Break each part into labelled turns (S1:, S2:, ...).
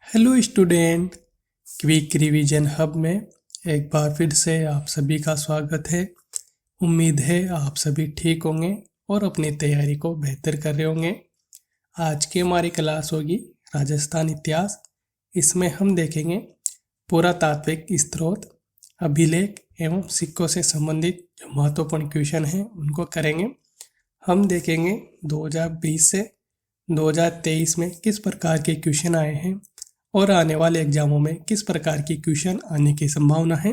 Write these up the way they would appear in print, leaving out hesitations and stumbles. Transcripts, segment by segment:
S1: Hello student. Quick revision hub में एक बार फिर से आप सभी का स्वागत है। उम्मीद है आप सभी ठीक होंगे और अपनी तैयारी को बेहतर कर रहे होंगे। आज की हमारी क्लास होगी राजस्थान इतिहास। इसमें हम देखेंगे पुरातात्विक स्रोत, अभिलेख एवं सिक्कों से संबंधित जो महत्वपूर्ण क्वेश्चन हैं उनको करेंगे। हम देखेंगे 2020 से 2023 में किस प्रकार के क्वेश्चन आए हैं और आने वाले एग्जामों में किस प्रकार की क्वेश्चन आने की संभावना है।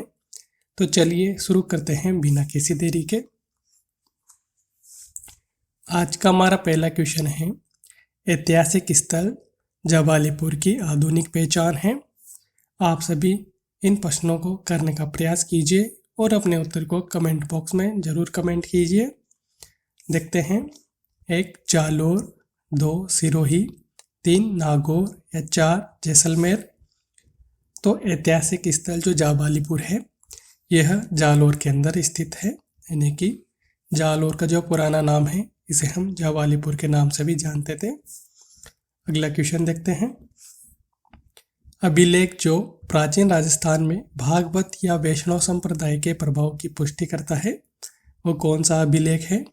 S1: तो चलिए शुरू करते हैं बिना किसी देरी के। आज का हमारा पहला क्वेश्चन है, ऐतिहासिक स्थल जवालीपुर की आधुनिक पहचान है। आप सभी इन प्रश्नों को करने का प्रयास कीजिए और अपने उत्तर को कमेंट बॉक्स में जरूर कमेंट कीजिए। देखते हैं, 1 जालोर, 2 सिरोही, 3 नागौर या 4 जैसलमेर। तो ऐतिहासिक स्थल जो जावालीपुर है यह जालोर के अंदर स्थित है, यानी कि जालोर का जो पुराना नाम है इसे हम जावालीपुर के नाम से भी जानते थे। अगला क्वेश्चन देखते हैं, अभिलेख जो प्राचीन राजस्थान में भागवत या वैष्णव संप्रदाय के प्रभाव की पुष्टि करता है वो कौन सा अभिलेख है।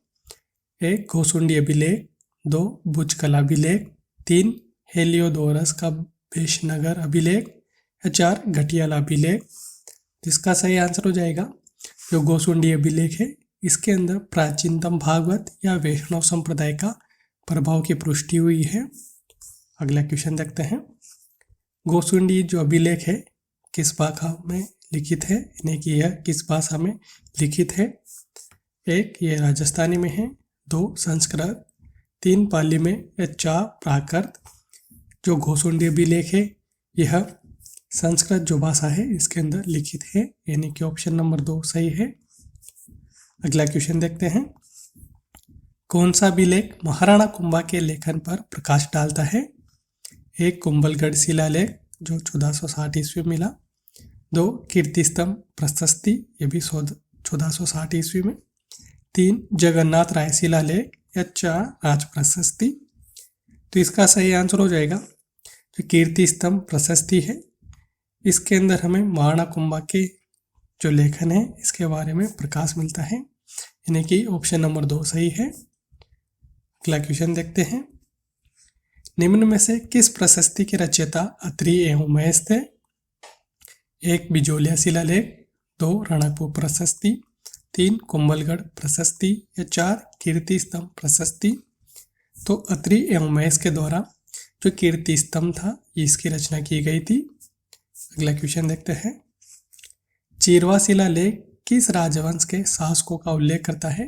S1: 1 घोसुंडी अभिलेख, 2 भुजकला अभिलेख, 3 हेलियोडोरस का वेशनगर अभिलेख या 4 घटियाला अभिलेख। जिसका सही आंसर हो जाएगा जो घोसुंडी अभिलेख है, इसके अंदर प्राचीनतम भागवत या वैष्णव संप्रदाय का प्रभाव की पुष्टि हुई है। अगला क्वेश्चन देखते हैं, घोसुंडी जो अभिलेख है किस भाषा में लिखित है, यानी कि यह किस भाषा में लिखित है। 1 ये राजस्थानी में है, 2 संस्कृत, 3 पाली में या 4 प्राकृत। जो घोसुंडी अभिलेख है यह संस्कृत जो भाषा है इसके अंदर लिखित है, यानी कि ऑप्शन नंबर 2 सही है। अगला क्वेश्चन देखते हैं, कौन सा अभिलेख महाराणा कुंभा के लेखन पर प्रकाश डालता है। 1 कुंभलगढ़ शिलालेख जो 1460 ईस्वी में मिला, 2 कीर्ति स्तंभ प्रशस्ति ये भी 1460 ईस्वी में, 3 जगन्नाथ राय शिलालेख या 4 राज प्रशस्ति। तो इसका सही आंसर हो जाएगा जो कीर्ति स्तंभ प्रशस्ति है। इसके अंदर हमें महाराणा कुंभा के जो लेखन है इसके बारे में प्रकाश मिलता है, यानी कि ऑप्शन नंबर 2 सही है। अगला क्वेश्चन देखते हैं, निम्न में से किस प्रशस्ति के रचयिता अत्रि एवं महेश थे। 1 बिजोलिया शिलालेख, 2 रणकपुर प्रशस्ति, 3 कुंभलगढ़ प्रशस्ति या 4 कीर्ति स्तंभ प्रशस्ति। तो अत्रि एवं महेश के द्वारा जो कीर्ति स्तंभ था इसकी रचना की गई थी। अगला क्वेश्चन देखते हैं, चीरवा शिलालेख किस राजवंश के शासकों का उल्लेख करता है,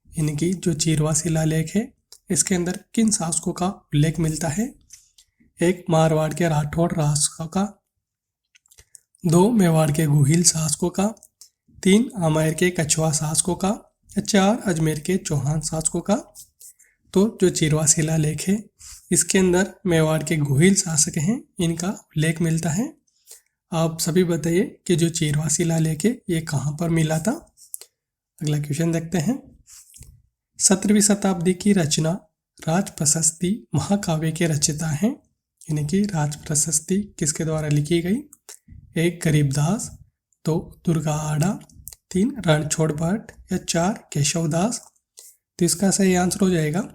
S1: यानी कि जो चीरवा शिलालेख है इसके अंदर किन शासकों का उल्लेख मिलता है। 1 मारवाड़ के राठौड़ शासकों का, 2 मेवाड़ के गुहिल शासकों का, 3 आमेर के कछवा शासकों का या 4 अजमेर के चौहान शासकों का। तो जो चीरवा शिलालेख है इसके अंदर मेवाड़ के गुहिल शासक हैं इनका उल्लेख मिलता है। आप सभी बताइए कि जो चीरवा शिलालेख है ये कहाँ पर मिला था। अगला क्वेश्चन देखते हैं, 17वीं शताब्दी की रचना राज प्रशस्ति महाकाव्य के रचयिता हैं, यानी कि राज प्रशस्ति किसके द्वारा लिखी गई। 1 गरीबदास, 2 दुर्गा आड़ा, 3 रणछोड़ भट्ट या 4 केशवदास। तो इसका सही आंसर हो जाएगा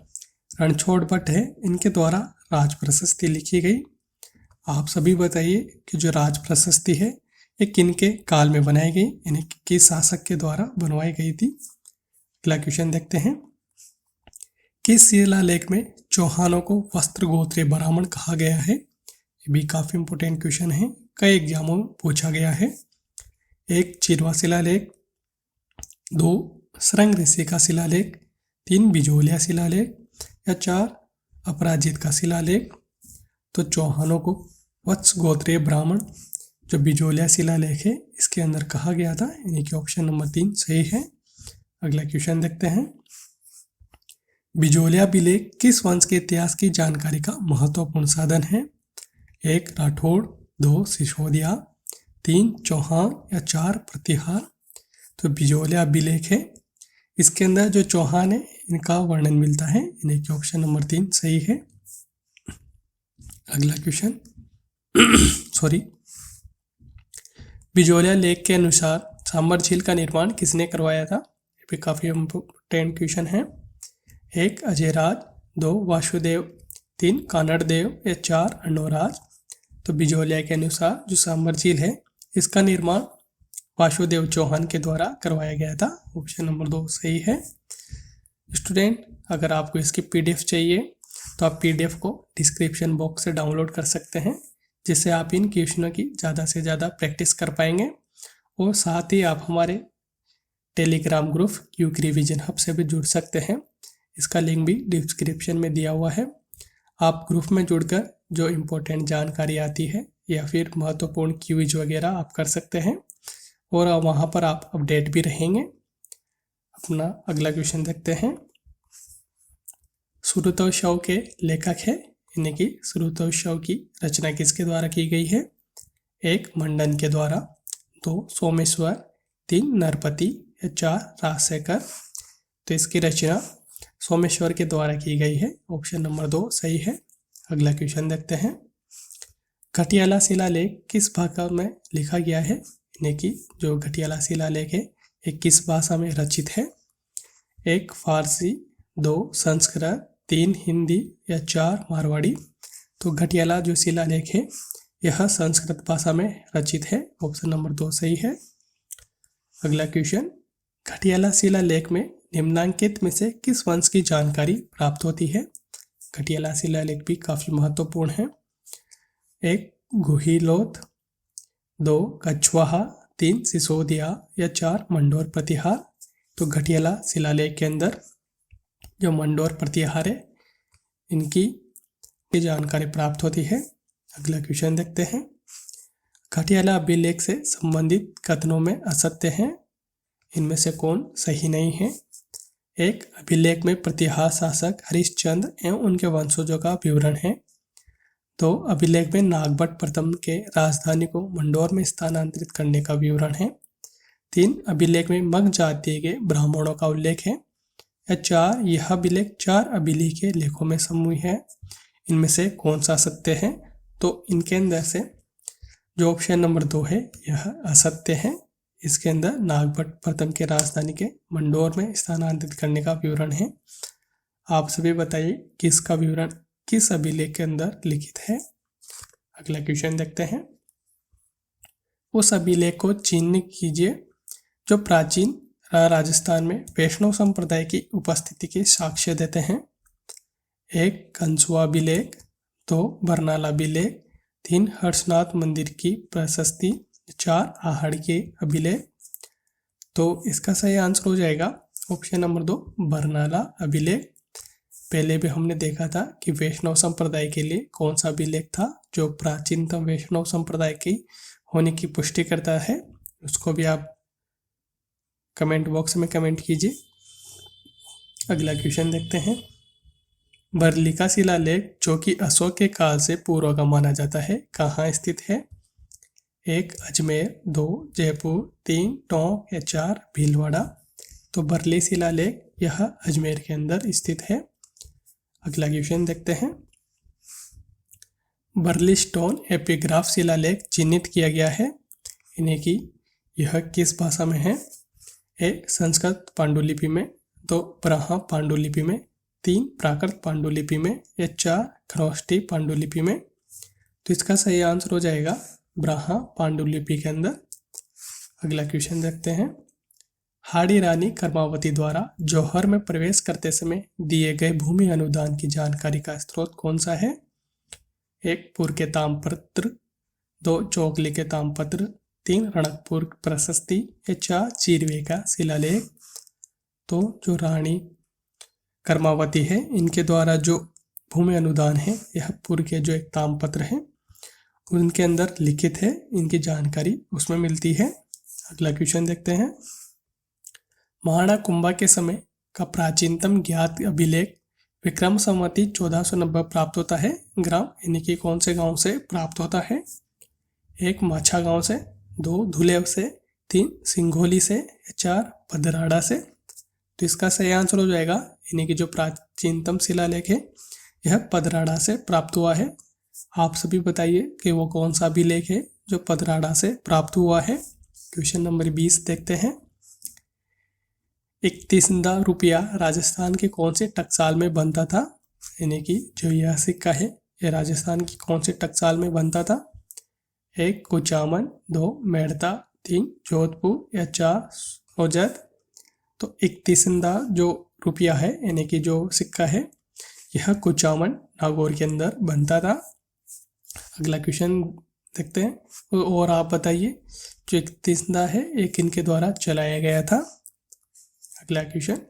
S1: रणछोड़ भट्ट है, इनके द्वारा राज प्रशस्ति लिखी गई। आप सभी बताइए कि जो राज प्रशस्ति है ये किनके काल में बनाई गई, यानी किस शासक के द्वारा बनवाई गई थी। अगला क्वेश्चन देखते हैं, किस शिलालेख में चौहानों को वस्त्र गोत्रीय ब्राह्मण कहा गया है। ये भी काफी इंपोर्टेंट क्वेश्चन है, कई एग्जामों में पूछा गया है। 1 चीरवा शिलालेख, 2 श्रृंग ऋषि का शिलालेख, 3 बिजोलिया शिलालेख या 4 अपराजित का शिलालेख। तो चौहानों को वत्स गोत्रीय ब्राह्मण जो बिजोलिया शिलालेख है इसके अंदर कहा गया था, यानी कि ऑप्शन नंबर 3 सही है। अगला क्वेश्चन देखते हैं, बिजोलिया अभिलेख किस वंश के इतिहास की जानकारी का महत्वपूर्ण साधन है। 1 राठौड़, 2 सिसोदिया, 3 चौहान या 4 प्रतिहार। तो बिजोलिया अभिलेख है इसके अंदर जो चौहान है इनका वर्णन मिलता है, यानी कि ऑप्शन नंबर 3 सही है। अगला क्वेश्चन, सॉरी, बिजोलिया लेख के अनुसार सांबर झील का निर्माण किसने करवाया था? ये भी काफ़ी इम्पोर्टेंट क्वेश्चन है। 1 अजयराज, 2 वासुदेव, 3 कानड़देव या 4 अनोराज। तो बिजोलिया के अनुसार जो सांबर झील है इसका निर्माण वासुदेव चौहान के द्वारा करवाया गया था। ऑप्शन नंबर 2 सही है। स्टूडेंट, अगर आपको इसकी पीडीएफ चाहिए तो आप पीडीएफ को डिस्क्रिप्शन बॉक्स से डाउनलोड कर सकते हैं, जिससे आप इन क्वेश्चनों की ज़्यादा से ज़्यादा प्रैक्टिस कर पाएंगे। और साथ ही आप हमारे Telegram group quick revision hub से भी जुड़ सकते हैं। इसका लिंक भी डिस्क्रिप्शन में दिया हुआ है। आप ग्रुप में जुड़कर जो इम्पोर्टेंट जानकारी आती है या फिर महत्वपूर्ण क्विज वगैरह आप कर सकते हैं और वहाँ पर आप अपडेट भी रहेंगे। अपना अगला क्वेश्चन देखते हैं। श्रुतोत्सव के लेखक है, यानी कि श्रुतोत्सव की रचना किसके द्वारा की गई है? 1 मंडन के द्वारा, 2 सोमेश्वर, 3 नरपति या 4 राजशेखर। तो इसकी रचना सोमेश्वर के द्वारा की गई है। ऑप्शन नंबर 2 सही है। अगला क्वेश्चन देखते हैं। घटियाला शिलालेख किस भाषा में लिखा गया है? यानी कि जो घटियाला शिलालेख है ये किस भाषा में रचित है? 1 फारसी, 2 संस्कृत, 3 हिंदी या 4 मारवाड़ी। तो घटियाला जो शिलालेख है यह संस्कृत भाषा में रचित है। ऑप्शन नंबर 2 सही है। अगला क्वेश्चन, घटियाला शिलालेख में निम्नांकित में से किस वंश की जानकारी प्राप्त होती है? घटियाला शिलालेख भी काफ़ी महत्वपूर्ण है। 1 गुहिलोथ, 2 कछवाहा, 3 सिसोदिया या 4 मंडोर प्रतिहार। तो घटियाला शिलालेख के अंदर जो मंडोर प्रतिहार है इनकी जानकारी प्राप्त होती है। अगला क्वेश्चन देखते हैं। घटियाला अभिलेख से संबंधित कथनों में असत्य हैं, इनमें से कौन सही नहीं है? 1 अभिलेख में प्रतिहार शासक हरिश्चंद्र एवं उनके वंशजों का विवरण है। 2 अभिलेख में नागभट्ट प्रथम के राजधानी को मंडोर में स्थानांतरित करने का विवरण है। 3 अभिलेख में मग जाति के ब्राह्मणों का उल्लेख है। या 4 यह अभिलेख 4 अभिलेख के लेखों में समूह है, इनमें से कौन सा सत्य है? तो इनके अंदर से जो ऑप्शन नंबर 2 है यह असत्य है। इसके अंदर नागभट्ट प्रथम के राजधानी के मंडोर में स्थानांतरित करने का विवरण है। आप सभी बताइए किसका विवरण किस अभिलेख के अंदर लिखित है? अगला क्वेश्चन देखते हैं। उस अभिलेख को चिन्ह कीजिए जो प्राचीन राजस्थान में वैष्णव संप्रदाय की उपस्थिति के साक्ष्य देते हैं। 1 कंसुआ अभिलेख, 2 बरनाला अभिलेख, 3 हर्षनाथ मंदिर की प्रशस्ति, 4 आहड़ के अभिलेख। तो इसका सही आंसर हो जाएगा ऑप्शन नंबर 2 बरनाला अभिलेख। पहले भी हमने देखा था कि वैष्णव संप्रदाय के लिए कौन सा अभिलेख था जो प्राचीनतम वैष्णव संप्रदाय की होने की पुष्टि करता है, उसको भी आप कमेंट बॉक्स में कमेंट कीजिए। अगला क्वेश्चन देखते हैं। बरली का शिलालेख जो कि अशोक के काल से पूर्व का माना जाता है कहाँ स्थित है? 1 अजमेर, 2 जयपुर, 3 टोंक या 4 भीलवाड़ा। तो बरली शिलालेख यह अजमेर के अंदर स्थित है। अगला क्वेश्चन देखते हैं। बरली स्टोन एपिग्राफ शिलालेख चिन्हित किया गया है, यानी कि यह किस भाषा में है? 1 संस्कृत पांडुलिपि में, 2 ब्राह्मी पांडुलिपि में, 3 प्राकृत पांडुलिपि में या 4 खरोष्ठी पांडुलिपि में। तो इसका सही आंसर हो जाएगा ब्राह्मी पांडुलिपि के अंदर। अगला क्वेश्चन देखते हैं। हाड़ी रानी कर्मावती द्वारा जौहर में प्रवेश करते समय दिए गए भूमि अनुदान की जानकारी का स्रोत कौन सा है? 1 पुर के ताम्रपत्र, 2 चौकली के ताम्रपत्र, 3 रणकपुर प्रशस्ति या 4 चीरवे का शिलालेख। तो जो रानी कर्मावती है इनके द्वारा जो भूमि अनुदान है यह पुर के जो एक ताम्रपत्र है उनके अंदर लिखित है, इनकी जानकारी उसमें मिलती है। अगला क्वेश्चन देखते हैं। महाराणा कुंभा के समय का प्राचीनतम ज्ञात अभिलेख विक्रम संवती 1490 प्राप्त होता है। ग्राम यानी कि कौन से गांव से प्राप्त होता है? 1 माछा गांव से, 2 धुलेव से, 3 सिंघोली से, 4 भदराड़ा से। तो इसका सही आंसर हो जाएगा, यानी कि जो प्राचीनतम शिलालेख है यह भदराड़ा से प्राप्त हुआ है। आप सभी बताइए कि वो कौन सा अभिलेख है जो पदराड़ा से प्राप्त हुआ है। क्वेश्चन नंबर 20 देखते हैं। 31 रुपया राजस्थान के कौन से टकसाल में बनता था, यानी कि जो यह सिक्का है ये राजस्थान की कौन से टकसाल में बनता था। 1 कुचामन, 2 मेड़ता, 3 जोधपुर या 4 सोजत। तो 31 जो रुपया है यानी कि जो सिक्का है यह कुचामन नागौर के अंदर बनता था। अगला क्वेश्चन देखते हैं और आप बताइए जो 31 है ये किनके द्वारा चलाया गया था। अगला क्वेश्चन,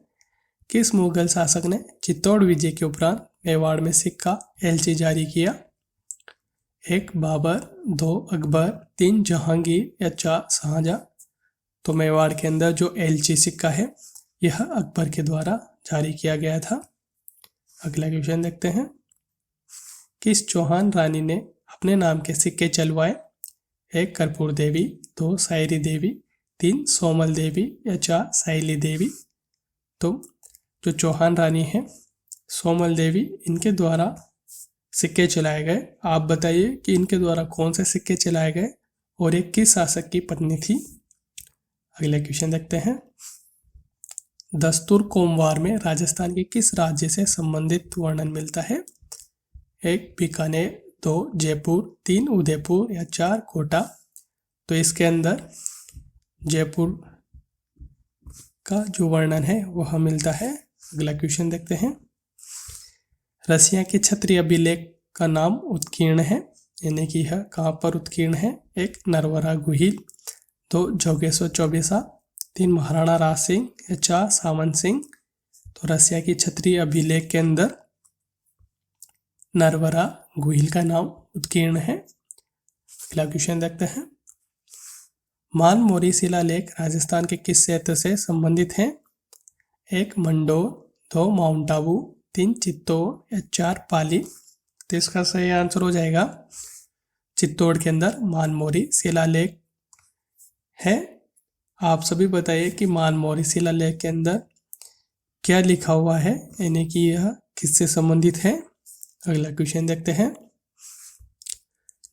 S1: किस मुगल शासक ने चित्तौड़ विजय के उपरांत मेवाड़ में सिक्का एलची जारी किया। 1 बाबर, 2 अकबर, 3 जहांगीर या 4 शाहजहां। तो मेवाड़ के अंदर जो एलची सिक्का है यह अकबर के द्वारा जारी किया गया था। अगला क्वेश्चन देखते हैं। किस चौहान रानी ने अपने नाम के सिक्के चलवाए। 1 कर्पूर देवी, 2 सायरी देवी, 3 सोमल देवी या 4 साइली देवी। तो जो चौहान रानी है सोमल देवी इनके द्वारा सिक्के चलाए गए। आप बताइए कि इनके द्वारा कौन से सिक्के चलाए गए और एक किस शासक की पत्नी थी। अगला क्वेश्चन देखते हैं। दस्तूर कोमवार में राजस्थान के किस राज्य से संबंधित वर्णन मिलता है। 1 बीकानेर, 2 जयपुर, 3 उदयपुर या 4 कोटा। तो इसके अंदर जयपुर का जो वर्णन है वह मिलता है। अगला क्वेश्चन देखते हैं। रसिया के क्षत्रिय अभिलेख का नाम उत्कीर्ण है, यानी कि यह कहाँ पर उत्कीर्ण है। 1 नरवरा गुहिल, 2 जोगेश्वर चौबेसा, 3 महाराणा राज सिंह या 4 सामंत सिंह। तो रसिया की क्षत्रिय अभिलेख के अंदर नरवरा गुहिल का नाम उत्कीर्ण है। अगला क्वेश्चन देखते हैं। मानमोरी शिलालेख राजस्थान के किस क्षेत्र से संबंधित हैं। 1 मंडोर, 2 माउंट आबू, 3 चित्तौड़ या 4 पाली। तो इसका सही आंसर हो जाएगा चित्तौड़ के अंदर मानमोरी शिलालेख है। आप सभी बताइए कि मानमोरी शिलालेख के अंदर क्या लिखा हुआ है, यानी कि यह किससे संबंधित है। अगला क्वेश्चन देखते हैं।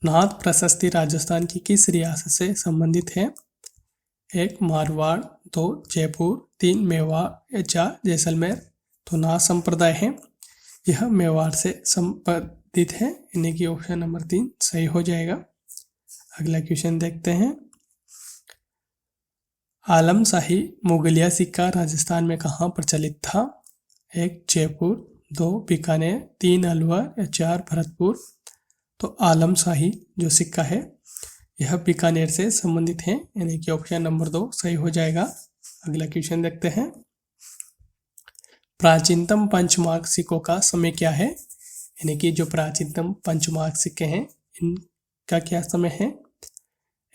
S1: नाथ प्रशस्ति राजस्थान की किस रियासत से संबंधित है। 1 मारवाड़, 2 जयपुर, 3 मेवाड़ या 4 जैसलमेर। तो नाथ संप्रदाय है यह मेवाड़ से संबंधित है, यानी कि ऑप्शन नंबर 3 सही हो जाएगा। अगला क्वेश्चन देखते हैं। आलमशाही मुगलिया सिक्का राजस्थान में कहाँ प्रचलित था। 1 जयपुर, 2 बीकानेर, 3 अलवर या 4 भरतपुर। तो आलमशाही जो सिक्का है यह बीकानेर से संबंधित है, यानी कि ऑप्शन नंबर 2 सही हो जाएगा। अगला क्वेश्चन देखते हैं। प्राचीनतम पंचमार्क सिक्कों का समय क्या है, यानी कि जो प्राचीनतम पंचमार्क सिक्के हैं इनका क्या समय है।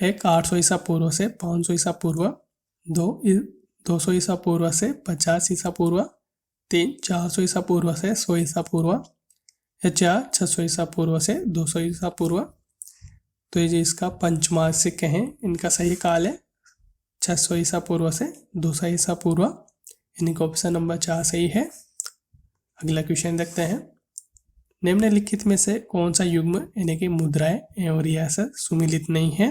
S1: 1 800 ईसा पूर्व से 500 ईसा पूर्व, 2 200 ईसा पूर्व से 50 ईसा पूर्व, 3 400 ईसा पूर्व से 100 ईसा पूर्व या 4 600 ईसा पूर्व से 200 ईसा पूर्व। तो ये जो इसका पंचमार्क सिक्के हैं इनका सही काल है 600 ईसा पूर्व से 200 ईसा पूर्व, यानी कि ऑप्शन नंबर 4 सही है। अगला क्वेश्चन देखते हैं। निम्नलिखित में से कौन सा युग्म यानी कि मुद्राएं एवं रियासत सुमिलित नहीं है।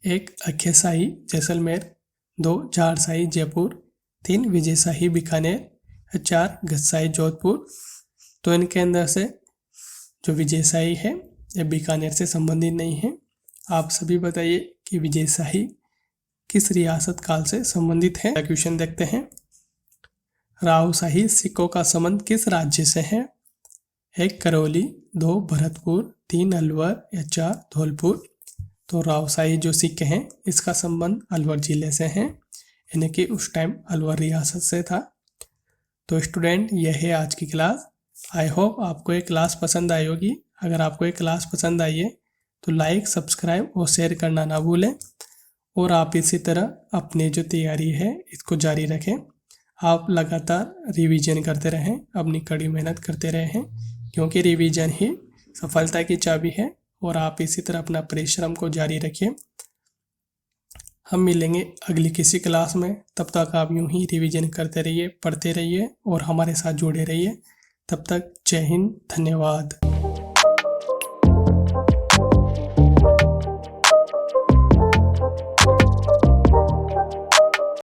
S1: 1 अख्यशाही जैसलमेर, 2 झारशाही जयपुर, 3 विजयशाही बीकानेर, 4 गजशाही जोधपुर। तो इनके अंदर से जो विजयशाही है यह बीकानेर से संबंधित नहीं है। आप सभी बताइए कि विजयशाही किस रियासत काल से संबंधित है। क्वेश्चन देखते हैं। रावशाही सिक्कों का संबंध किस राज्य से है। 1 करौली, 2 भरतपुर, 3 अलवर या 4 धौलपुर। तो रावशाही जो सिक्के हैं इसका संबंध अलवर जिले से है, यानी कि उस टाइम अलवर रियासत से था। तो स्टूडेंट यह है आज की क्लास। आई होप आपको ये क्लास पसंद आई होगी। अगर आपको ये क्लास पसंद आई है तो लाइक, सब्सक्राइब और शेयर करना ना भूलें। और आप इसी तरह अपनी जो तैयारी है इसको जारी रखें। आप लगातार रिवीजन करते रहें, अपनी कड़ी मेहनत करते रहें, क्योंकि रिवीजन ही सफलता की चाबी है। और आप इसी तरह अपना परिश्रम को जारी रखिए। हम मिलेंगे अगली किसी क्लास में। तब तक आप यूं ही रिवीजन करते रहिए, पढ़ते रहिए और हमारे साथ जुड़े रहिए। तब तक जय हिंद, धन्यवाद।